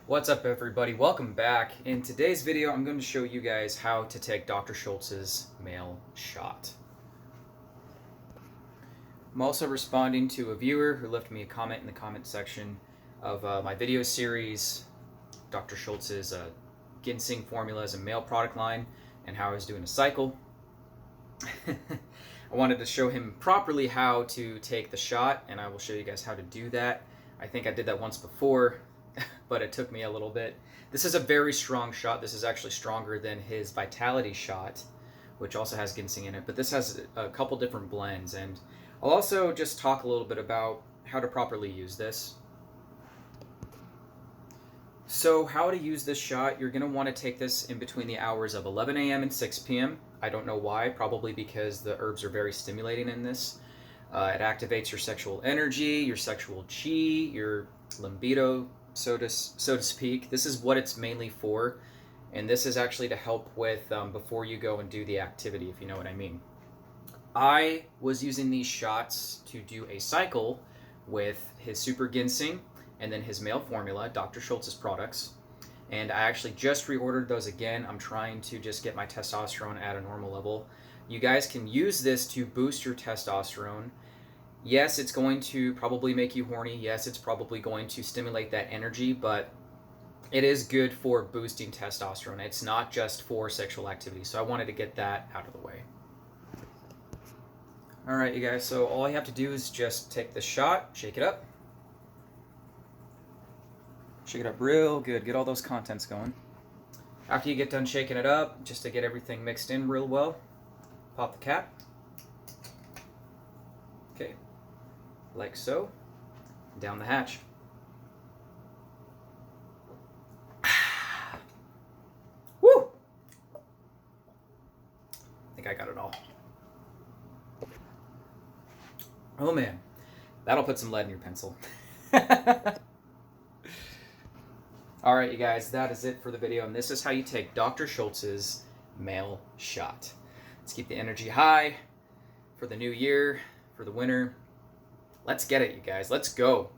What's up, everybody? Welcome back. In today's video, I'm going to show you guys how to take Dr. Schulze's male shot. I'm also responding to a viewer who left me a comment in the comment section of my video series, Dr. Schulze's ginseng formula as a male product line, and how I was doing a cycle. I wanted to show him properly how to take the shot, and I will show you guys how to do that. I think I did that once before, but it took me a little bit. This is a very strong shot. This is actually stronger than his Vitality shot, which also has ginseng in it, but this has a couple different blends, and I'll also just talk a little bit about how to properly use this. So how to use this shot, you're going to want to take this in between the hours of 11 a.m. and 6 p.m. I don't know why, probably because the herbs are very stimulating in this. It activates your sexual energy, your sexual chi, your libido, so to speak. This is what it's mainly for, and this is actually to help with before you go and do the activity, if you know what I mean. I was using these shots to do a cycle with his Super Ginseng and then his male formula, Dr. Schulze's products. And I actually just reordered those again. I'm trying to just get my testosterone at a normal level. You guys can use this to boost your testosterone. Yes, it's going to probably make you horny. Yes, it's probably going to stimulate that energy, but it is good for boosting testosterone. It's not just for sexual activity. So I wanted to get that out of the way. All right, you guys, so all you have to do is just take the shot, shake it up. Shake it up real good. Get all those contents going. After you get done shaking it up, just to get everything mixed in real well, pop the cap. Okay, like so. Down the hatch. Woo! I think I got it all. Oh man, that'll put some lead in your pencil. Alright, you guys, that is it for the video, and this is how you take Dr. Schulze's male shot. Let's keep the energy high for the new year, for the winter. Let's get it, you guys. Let's go.